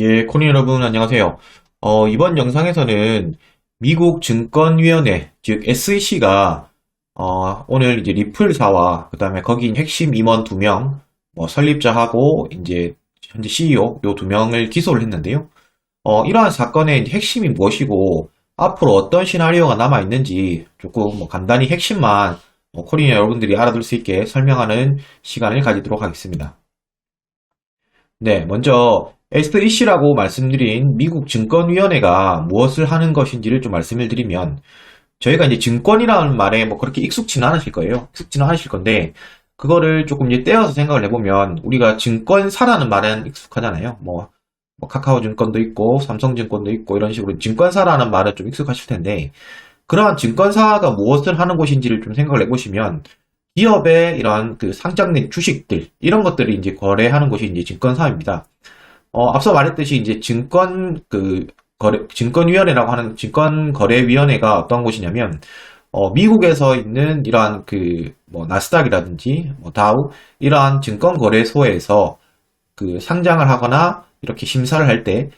예, 코린 여러분 안녕하세요. 이번 영상에서는 미국 증권위원회, 즉 SEC가 오늘 이제 리플사와 그다음에 거기 핵심 임원 2명, 설립자하고 이제 현재 CEO 요 2명을 기소를 했는데요. 이러한 사건의 이제 핵심이 무엇이고 앞으로 어떤 시나리오가 남아 있는지 조금 간단히 핵심만 코린 여러분들이 알아둘 수 있게 설명하는 시간을 가지도록 하겠습니다. 네, 먼저 SEC라고 말씀드린 미국 증권위원회가 무엇을 하는 것인지를 좀 말씀을 드리면 저희가 이제 증권이라는 말에 그렇게 익숙치는 않으실 거예요. 익숙치는 않으실 건데 그거를 조금 이제 떼어서 생각을 해보면 우리가 증권사라는 말은 익숙하잖아요. 카카오증권도 있고 삼성증권도 있고 이런 식으로 증권사라는 말은 좀 익숙하실 텐데 그러한 증권사가 무엇을 하는 곳인지를 좀 생각을 해보시면 기업의 이러한 그 상장된 주식들 이런 것들을 이제 거래하는 것이 이제 증권사입니다. 앞서 말했듯이 이제 증권위원회라고 하는 증권거래위원회가 어떤 곳이냐면 미국에서 있는 이러한 나스닥이라든지 다우 이러한 증권거래소에서 그 상장을 하거나 이렇게 심사를 할 때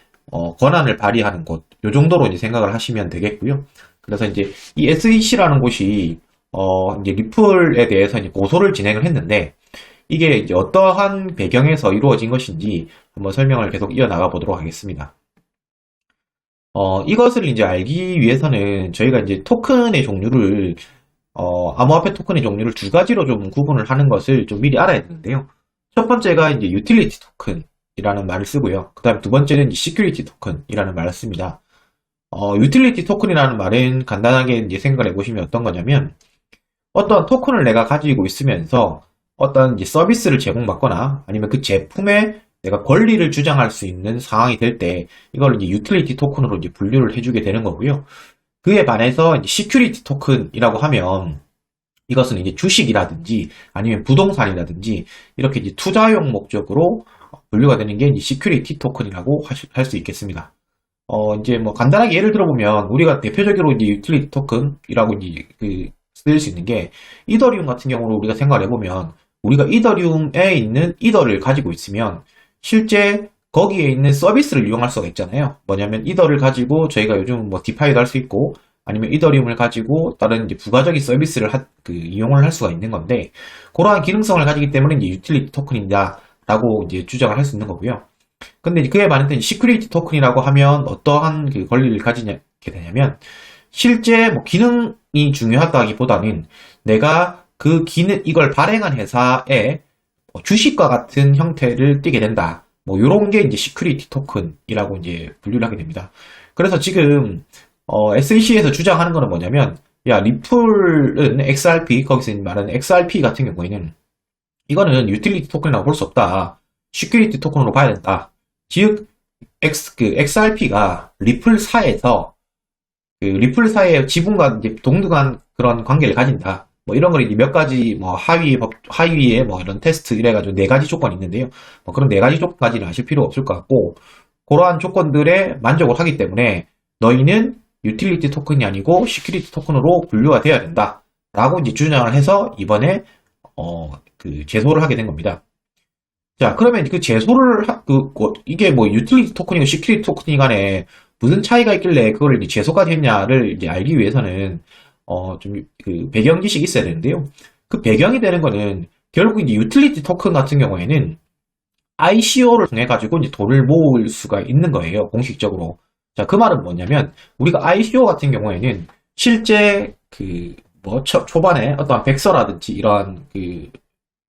권한을 발휘하는 곳, 요 정도로 이제 생각을 하시면 되겠고요. 그래서 이제 이 SEC라는 곳이 이제 리플에 대해서 이제 고소를 진행을 했는데 이게 이제 어떠한 배경에서 이루어진 것인지 한번 설명을 계속 이어나가 보도록 하겠습니다. 이것을 이제 알기 위해서는 저희가 이제 토큰의 종류를 암호화폐 토큰의 종류를 두 가지로 좀 구분을 하는 것을 좀 미리 알아야 되는데요. 첫 번째가 이제 유틸리티 토큰이라는 말을 쓰고요. 그 다음에 두 번째는 이제 시큐리티 토큰이라는 말을 씁니다. 유틸리티 토큰이라는 말은 간단하게 이제 생각을 해보시면 어떤 거냐면 어떤 토큰을 내가 가지고 있으면서 어떤 이제 서비스를 제공받거나 아니면 그 제품에 내가 권리를 주장할 수 있는 상황이 될 때 이걸 이제 유틸리티 토큰으로 이제 분류를 해주게 되는 거고요. 그에 반해서 이제 시큐리티 토큰이라고 하면 이것은 이제 주식이라든지 아니면 부동산이라든지 이렇게 이제 투자용 목적으로 분류가 되는 게 이제 시큐리티 토큰이라고 할 수 있겠습니다. 이제 간단하게 예를 들어보면 우리가 대표적으로 이제 유틸리티 토큰이라고 이제 쓸 수 있는 게 이더리움 같은 경우로 우리가 생각을 해보면 우리가 이더리움에 있는 이더를 가지고 있으면 실제 거기에 있는 서비스를 이용할 수가 있잖아요. 뭐냐면 이더를 가지고 저희가 요즘 디파이도 할 수 있고 아니면 이더리움을 가지고 다른 이제 부가적인 서비스를 이용을 할 수가 있는 건데 그러한 기능성을 가지기 때문에 이제 유틸리티 토큰이다 라고 이제 주장을 할 수 있는 거고요. 근데 그에 반해서 시큐리티 토큰이라고 하면 어떠한 그 권리를 가지게 되냐면 실제 기능이 중요하다기보다는 내가 그 기능 이걸 발행한 회사의 주식과 같은 형태를 띠게 된다. 요런 게 이제 시큐리티 토큰이라고 이제 분류를 하게 됩니다. 그래서 지금 SEC에서 주장하는 거는 뭐냐면 야 리플은 XRP 거기서 말하는 XRP 같은 경우에는 이거는 유틸리티 토큰이라고 볼 수 없다. 시큐리티 토큰으로 봐야 된다. 즉 XRP가 리플사에서 리플사의 지분과 이제 동등한 그런 관계를 가진다. 이런 걸 이제 몇 가지 하위에 이런 테스트 이래가지고 네 가지 조건이 있는데요. 그런 네 가지 조건까지는 아실 필요 없을 것 같고 그러한 조건들에 만족을 하기 때문에 너희는 유틸리티 토큰이 아니고 시큐리티 토큰으로 분류가 돼야 된다. 라고 이제 주장을 해서 이번에 제소를 하게 된 겁니다. 자, 그러면 그 제소를 이게 유틸리티 토큰이고 시큐리티 토큰이 간에 무슨 차이가 있길래 그걸 이제 제소까지 했냐를 이제 알기 위해서는 배경 지식이 있어야 되는데요. 그 배경이 되는 거는 결국 이제 유틸리티 토큰 같은 경우에는 ICO를 통해 가지고 이제 돈을 모을 수가 있는 거예요. 공식적으로. 자, 그 말은 뭐냐면 우리가 ICO 같은 경우에는 실제 초반에 어떤 백서라든지 이러한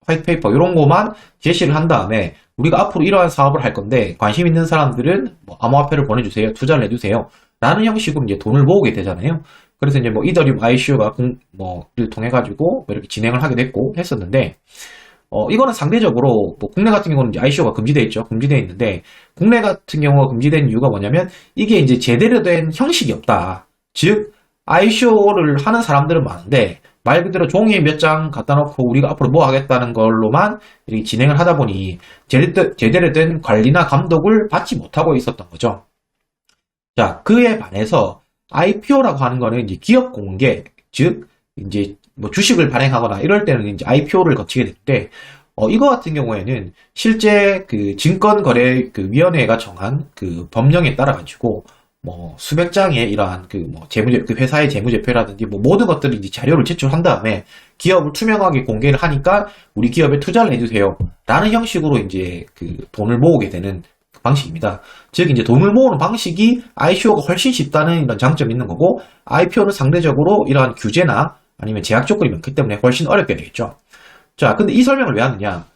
화이트페이퍼 이런 거만 제시를 한 다음에 우리가 앞으로 이러한 사업을 할 건데 관심 있는 사람들은 암호화폐를 보내주세요. 투자를 해주세요. 라는 형식으로 이제 돈을 모으게 되잖아요. 그래서 이제 이더리움 ICO가 를 통해 가지고 이렇게 진행을 하게 됐고 했었는데 이거는 상대적으로 국내 같은 경우는 이제 ICO가 금지되어 있죠. 금지되어 있는데 국내 같은 경우가 금지된 이유가 뭐냐면 이게 이제 제대로 된 형식이 없다. 즉 ICO를 하는 사람들은 많은데 말 그대로 종이에 몇 장 갖다 놓고 우리가 앞으로 뭐 하겠다는 걸로만 이렇게 진행을 하다 보니 제대로 된 관리나 감독을 받지 못하고 있었던 거죠. 자, 그에 반해서 IPO라고 하는 거는 이제 기업 공개, 즉 이제 주식을 발행하거나 이럴 때는 이제 IPO를 거치게 되는데 이거 같은 경우에는 실제 그 증권거래 그 위원회가 정한 그 법령에 따라 가지고 뭐 수백 장의 이러한 그 뭐 그 회사의 재무제표라든지 뭐 모든 것들을 이제 자료를 제출한 다음에 기업을 투명하게 공개를 하니까 우리 기업에 투자를 해주세요. 라는 형식으로 이제 그 돈을 모으게 되는 그 방식입니다. 즉 이제 돈을 모으는 방식이 ICO가 훨씬 쉽다는 이런 장점이 있는 거고 IPO는 상대적으로 이러한 규제나 아니면 제약 조건이 많기 때문에 훨씬 어렵게 되겠죠. 자, 근데 이 설명을 왜 하느냐?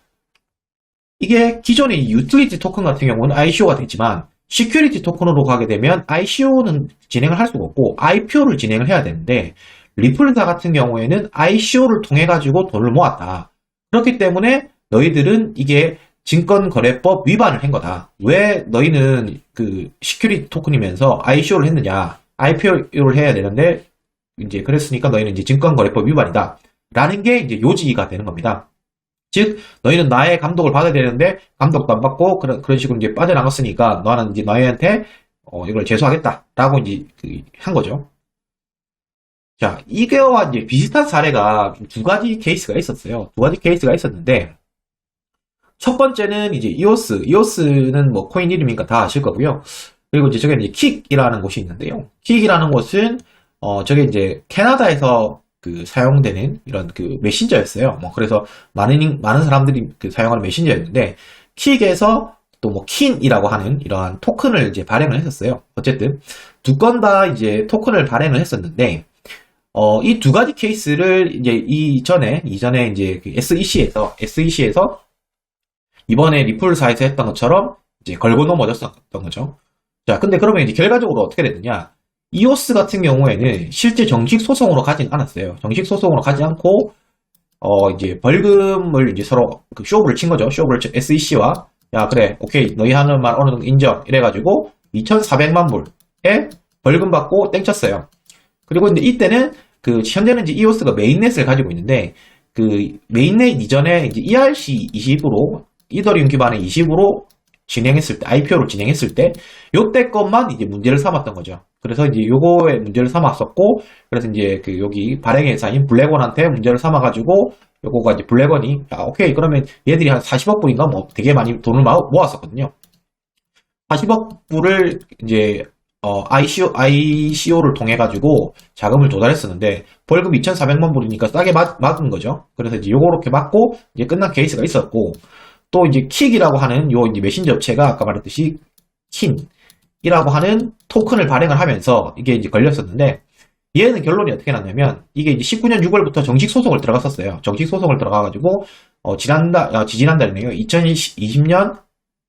이게 기존의 유틸리티 토큰 같은 경우는 ICO가 되지만 시큐리티 토큰으로 가게 되면 ICO는 진행을 할 수가 없고 IPO를 진행을 해야 되는데 리플사 같은 경우에는 ICO를 통해 가지고 돈을 모았다. 그렇기 때문에 너희들은 이게 증권거래법 위반을 한 거다. 왜 너희는 그 시큐리티 토큰이면서 ICO를 했느냐? IPO를 해야 되는데 이제 그랬으니까 너희는 이제 증권거래법 위반이다. 라는 게 이제 요지가 되는 겁니다. 즉, 너희는 나의 감독을 받아야 되는데, 감독도 안 받고, 그런 식으로 이제 빠져나갔으니까, 너는 이제 너희한테, 이걸 제소하겠다. 라고 이제, 한 거죠. 자, 이게와 이제 비슷한 사례가 두 가지 케이스가 있었어요. 두 가지 케이스가 있었는데, 첫 번째는 이제 이오스. 이오스는 뭐 코인 이름이니까 다 아실 거고요. 그리고 이제 저게 이제 킥이라는 곳이 있는데요. 킥이라는 곳은, 저게 이제 캐나다에서 그 사용되는 이런 그 메신저였어요. 뭐 그래서 많은 사람들이 그 사용하는 메신저였는데 킥에서 또 뭐 킨이라고 하는 이러한 토큰을 이제 발행을 했었어요. 어쨌든 두 건 다 이제 토큰을 발행을 했었는데 이 두 가지 케이스를 이제 이전에 이제 그 SEC에서 이번에 리플사에서 했던 것처럼 이제 걸고 넘어졌었던 거죠. 자, 근데 그러면 이제 결과적으로 어떻게 됐느냐? 이오스 같은 경우에는 실제 정식 소송으로 가진 않았어요. 정식 소송으로 가지 않고, 이제 벌금을 이제 서로 그 쇼부를 친 거죠. SEC와, 야, 그래, 오케이, 너희 하는 말 어느 정도 인정. 이래가지고, 2,400만 불에 벌금 받고 땡쳤어요. 그리고 이제 이때는 현재는 이제 이오스가 메인넷을 가지고 있는데, 그 메인넷 이전에 이제 ERC20으로, 이더리움 기반의 20으로 IPO를 진행했을 때, 요때 것만 이제 문제를 삼았던 거죠. 그래서 이제 요거에 문제를 삼았었고, 그래서 이제 여기 발행회사인 블랙원한테 문제를 삼아가지고, 요거가 이제 블랙원이, 오케이, 그러면 얘들이 한 40억 불인가 뭐 되게 많이 돈을 모았었거든요. 40억 불을 이제, ICO를 통해가지고 자금을 조달했었는데, 벌금 2,400만 불이니까 싸게 막은 거죠. 그래서 이제 요렇게 맞고, 이제 끝난 케이스가 있었고, 또 이제 킥이라고 하는 요 이제 메신저 업체가 아까 말했듯이 킨이라고 하는 토큰을 발행을 하면서 이게 이제 걸렸었는데 얘는 결론이 어떻게 났냐면 이게 이제 19년 6월부터 정식 소송을 들어갔었어요. 정식 소송을 들어가가지고 지지난달이네요. 2020년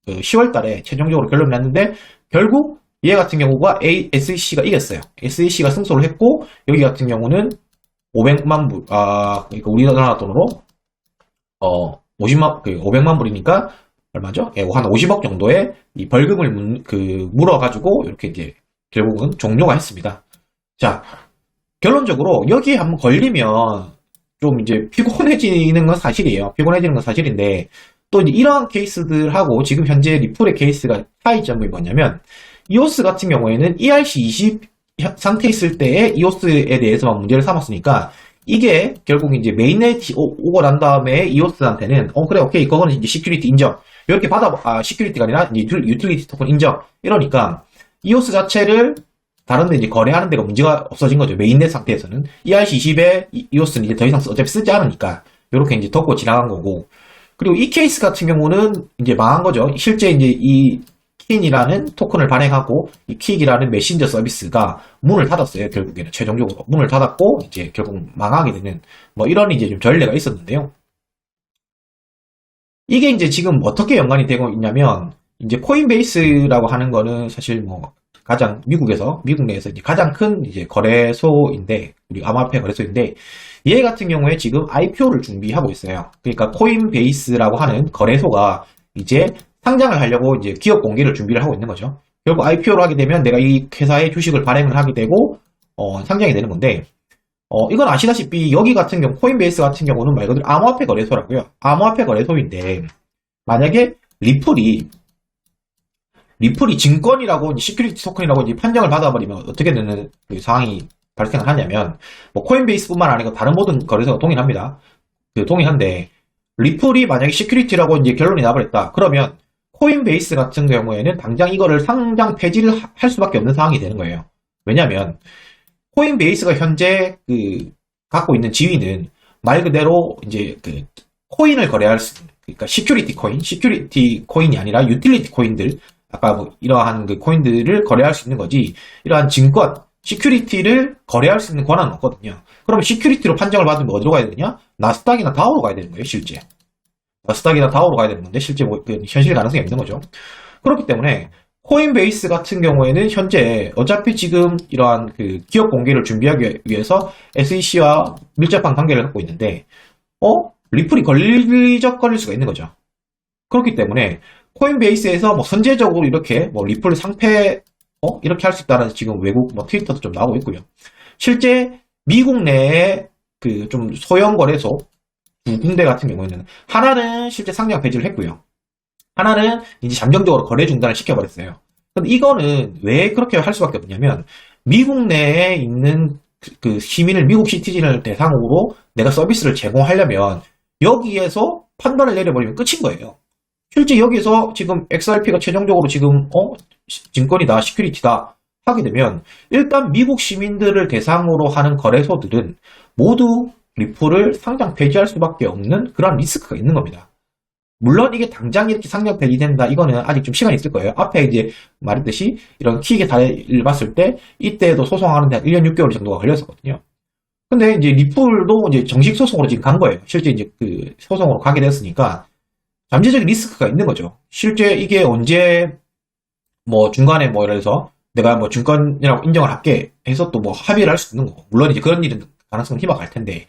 10월 달에 최종적으로 결론이 났는데 결국 얘 같은 경우가 SEC가 이겼어요. SEC가 승소를 했고 여기 같은 경우는 500만 불, 그러니까 우리나라 돈으로 500만 불이니까, 얼마죠? 예, 한 50억 정도의 이 벌금을 물어가지고, 이렇게 이제, 결국은 종료가 했습니다. 자, 결론적으로, 여기에 한번 걸리면, 좀 이제 피곤해지는 건 사실이에요. 피곤해지는 건 사실인데, 또 이제 이러한 케이스들하고, 지금 현재 리플의 케이스가 차이점이 뭐냐면, 이오스 같은 경우에는 ERC20 상태 있을 때에 이오스에 대해서만 문제를 삼았으니까, 이게 결국 이제 메인넷이 오고 난 다음에 이오스한테는 그래 오케이 그거는 이제 시큐리티 인정 이렇게 시큐리티가 아니라 이제 유틸리티 토큰 인정 이러니까 이오스 자체를 다른 데 이제 거래하는 데가 문제가 없어진 거죠. 메인넷 상태에서는 ERC20에 이오스는 이제 더 이상 어차피 쓰지 않으니까 이렇게 이제 덮고 지나간 거고 그리고 이 케이스 같은 경우는 이제 망한 거죠. 실제 이제 이 킨이라는 토큰을 발행하고 이 킥이라는 메신저 서비스가 문을 닫았어요. 결국에는 최종적으로 문을 닫았고 이제 결국 망하게 되는 뭐 이런 이제 좀 전례가 있었는데요. 이게 이제 지금 어떻게 연관이 되고 있냐면 이제 코인베이스라고 하는 거는 사실 뭐 가장 미국 내에서 이제 가장 큰 이제 거래소인데 우리 암호화폐 거래소인데 얘 같은 경우에 지금 IPO를 준비하고 있어요. 그러니까 코인베이스라고 하는 거래소가 이제 상장을 하려고 이제 기업 공개를 준비를 하고 있는 거죠. 결국 IPO를 하게 되면 내가 이 회사의 주식을 발행을 하게 되고 상장이 되는 건데 이건 아시다시피 여기 같은 경우 코인베이스 같은 경우는 말 그대로 암호화폐 거래소라고요. 암호화폐 거래소인데 만약에 리플이 증권이라고 시큐리티 토큰이라고 이제 판정을 받아버리면 어떻게 되는 그 상황이 발생을 하냐면 뭐 코인베이스뿐만 아니고 다른 모든 거래소가 동일합니다. 동일한데 리플이 만약에 시큐리티라고 이제 결론이 나버렸다. 그러면 코인베이스 같은 경우에는 당장 이거를 상장 폐지를 할 수밖에 없는 상황이 되는 거예요. 왜냐면 코인베이스가 현재 갖고 있는 지위는 말 그대로 이제 코인을 거래할 수 있는, 그러니까 시큐리티 코인이 아니라 유틸리티 코인들, 아까 뭐 이러한 코인들을 거래할 수 있는 거지, 이러한 증권, 시큐리티를 거래할 수 있는 권한은 없거든요. 그러면 시큐리티로 판정을 받으면 어디로 가야 되느냐? 나스닥이나 다우로 가야 되는 거예요, 실제. 나스닥이나 다우로 가야 되는 건데, 실제 현실 가능성이 없는 거죠. 그렇기 때문에, 코인베이스 같은 경우에는 현재 어차피 지금 이러한 기업 공개를 준비하기 위해서 SEC와 밀접한 관계를 갖고 있는데, 리플이 걸릴 수가 있는 거죠. 그렇기 때문에 코인베이스에서 뭐 선제적으로 이렇게 뭐 리플 상패 이렇게 할 수 있다는 지금 외국 뭐 트위터도 좀 나오고 있고요. 실제 미국 내에 좀 소형 거래소 두 군데 같은 경우에는 하나는 실제 상장 폐지를 했고요. 하나는 이제 잠정적으로 거래 중단을 시켜버렸어요. 근데 이거는 왜 그렇게 할 수밖에 없냐면 미국 내에 있는 시민을, 미국 시티즌을 대상으로 내가 서비스를 제공하려면 여기에서 판단을 내려버리면 끝인 거예요. 실제 여기서 지금 XRP가 최종적으로 지금 증권이다, 시큐리티다 하게 되면 일단 미국 시민들을 대상으로 하는 거래소들은 모두 리플을 상장 폐지할 수밖에 없는 그런 리스크가 있는 겁니다. 물론 이게 당장 이렇게 상장 폐지된다, 이거는 아직 좀 시간이 있을 거예요. 앞에 이제 말했듯이 이런 키익의 달을 봤을 때 이때도 소송하는데 한 1년 6개월 정도가 걸렸었거든요. 근데 이제 리플도 이제 정식 소송으로 지금 간 거예요. 실제 이제 소송으로 가게 됐으니까 잠재적인 리스크가 있는 거죠. 실제 이게 언제 뭐 중간에 뭐 예를 들어서 내가 뭐 증권이라고 인정을 할게 해서 또 뭐 합의를 할 수 있는 거고, 물론 이제 그런 일은 가능성은 희박할 텐데,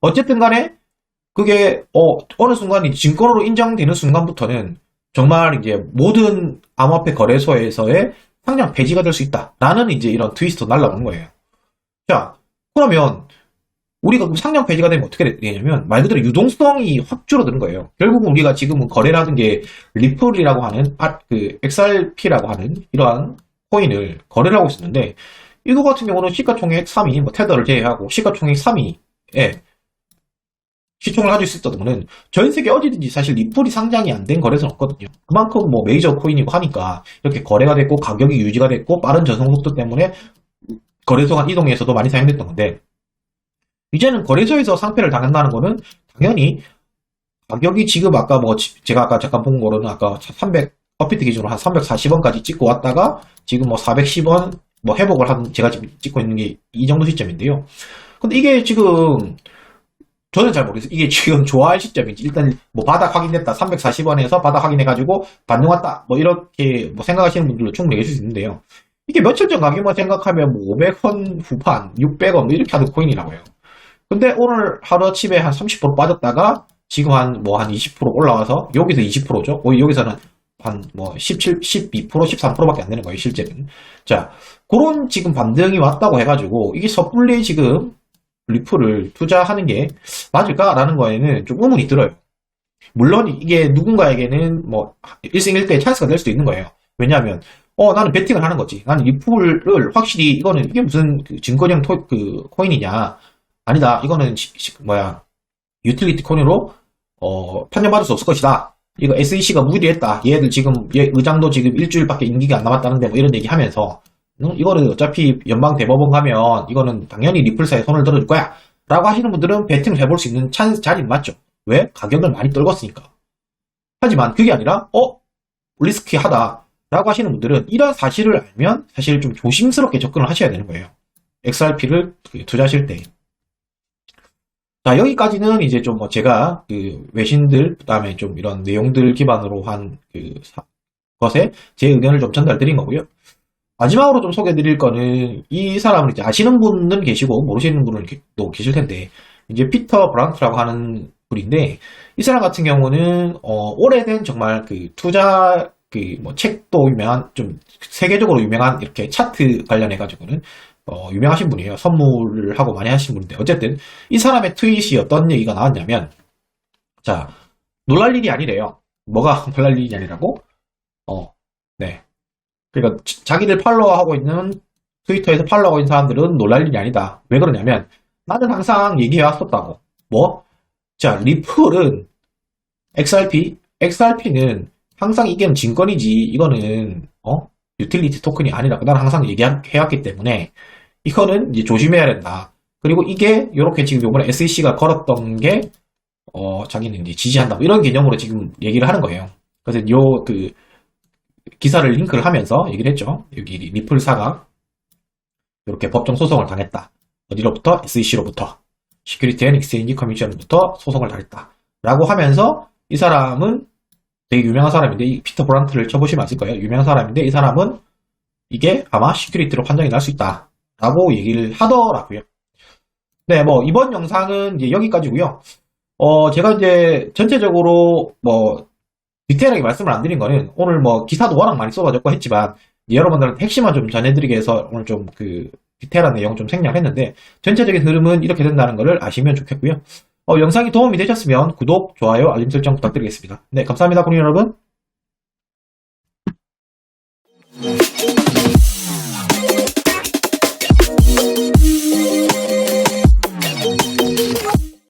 어쨌든 간에 그게 어느 순간 증권으로 인정되는 순간부터는 정말 이제 모든 암호화폐 거래소에서의 상장 폐지가 될 수 있다라는 이제 이런 트위스트 날라오는 거예요. 자, 그러면 우리가 상장 폐지가 되면 어떻게 되냐면 말 그대로 유동성이 확 줄어드는 거예요. 결국은 우리가 지금은 거래라는 게 리플이라고 하는 XRP라고 하는 이러한 코인을 거래를 하고 있었는데, 이거 같은 경우는 시가총액 3위, 뭐 테더를 제외하고 시가총액 3위에 시총을 가지고 있었던 거는 전 세계 어디든지 사실 리플이 상장이 안 된 거래소는 없거든요. 그만큼 뭐 메이저 코인이고 하니까 이렇게 거래가 됐고 가격이 유지가 됐고 빠른 전송 속도 때문에 거래소 간 이동에서도 많이 사용됐던 건데, 이제는 거래소에서 상패를 당한다는 거는 당연히 가격이 지금 아까 뭐 제가 아까 잠깐 본 거로는 아까 300 업비트 기준으로 한 340원까지 찍고 왔다가 지금 뭐 410원 뭐 회복을 한, 제가 지금 찍고 있는 게 이 정도 시점인데요. 근데 이게 지금 저는 잘 모르겠어요. 이게 지금 좋아할 시점인지, 일단 뭐 바닥 확인됐다, 340원에서 바닥 확인해가지고 반등 왔다, 뭐 이렇게 뭐 생각하시는 분들도 충분히 계실 수 있는데요. 이게 며칠 전 가격만 생각하면 뭐 500원 후반, 600원 뭐 이렇게 하는 코인이라고 해요. 근데 오늘 하루아침에 한 30% 빠졌다가 지금 한 20% 올라와서 여기서 20%죠. 여기서는 한 뭐 17, 12%, 13%밖에 안 되는 거예요, 실제는. 자, 그런 지금 반등이 왔다고 해가지고 이게 섣불리 지금 리플을 투자하는 게 맞을까라는 거에는 좀 의문이 들어요. 물론 이게 누군가에게는 뭐 1승1대의 찬스가 될 수도 있는 거예요. 왜냐하면 나는 베팅을 하는 거지. 나는 리플을 확실히 이게 무슨 증권형 코인이냐. 아니다. 이거는 유틸리티 코인으로 판정받을 수 없을 것이다. 이거 SEC가 무리했다. 얘들 지금 의장도 지금 일주일밖에 임기가 안 남았다는데 뭐 이런 얘기 하면서 이거는 어차피 연방 대법원 가면 이거는 당연히 리플사에 손을 들어줄 거야 라고 하시는 분들은 베팅을 해볼 수 있는 자리는 맞죠. 왜? 가격을 많이 떨궜으니까. 하지만 그게 아니라 리스키하다 라고 하시는 분들은 이런 사실을 알면 사실 좀 조심스럽게 접근을 하셔야 되는 거예요. XRP를 투자하실 때. 자, 여기까지는 이제 좀 뭐 제가 외신들, 그 다음에 좀 이런 내용들 기반으로 한 것에 제 의견을 좀 전달드린 거고요. 마지막으로 좀 소개해드릴 거는, 이 사람을 이제 아시는 분은 계시고 모르시는 분은 또 계실 텐데, 이제 피터 브랑트라고 하는 분인데, 이 사람 같은 경우는 오래된 정말 투자 뭐 책도 유명한, 좀 세계적으로 유명한 이렇게 차트 관련해 가지고는 유명하신 분이에요. 선물을 하고 많이 하신 분인데, 어쨌든 이 사람의 트윗이 어떤 얘기가 나왔냐면, 자, 놀랄 일이 아니래요. 뭐가 놀랄 일이 아니라고? 네. 그러니까 자기들 팔로워하고 있는, 트위터에서 팔로워하고 있는 사람들은 놀랄 일이 아니다. 왜 그러냐면 나는 항상 얘기해 왔었다고. 자, 리플은 XRP는 항상 이게 증권이지, 이거는, 유틸리티 토큰이 아니라고 나는 항상 얘기해왔기 때문에, 이거는 이제 조심해야 된다. 그리고 이게, 요렇게 지금 요번에 SEC가 걸었던 게, 자기는 이제 지지한다. 뭐 이런 개념으로 지금 얘기를 하는 거예요. 그래서 기사를 링크를 하면서 얘기를 했죠. 여기 리플사가 이렇게 법정 소송을 당했다. 어디로부터? SEC로부터. 시큐리티 앤 익스체인지 커미션으로부터 소송을 당했다. 라고 하면서 이 사람은 되게 유명한 사람인데, 이 피터 브란트를 쳐보시면 아실 거예요. 유명한 사람인데 이 사람은 이게 아마 시큐리티로 판정이 날 수 있다. 라고 얘기를 하더라고요. 네, 뭐 이번 영상은 이제 여기까지고요. 제가 이제 전체적으로 뭐 디테일하게 말씀을 안 드린 거는 오늘 뭐 기사도 워낙 많이 쏟아졌고 했지만 여러분들한테 핵심만 좀 전해드리기 위해서 오늘 좀 디테일한 내용 좀 생략했는데 전체적인 흐름은 이렇게 된다는 것을 아시면 좋겠고요. 영상이 도움이 되셨으면 구독, 좋아요, 알림 설정 부탁드리겠습니다. 네, 감사합니다, 국민 여러분.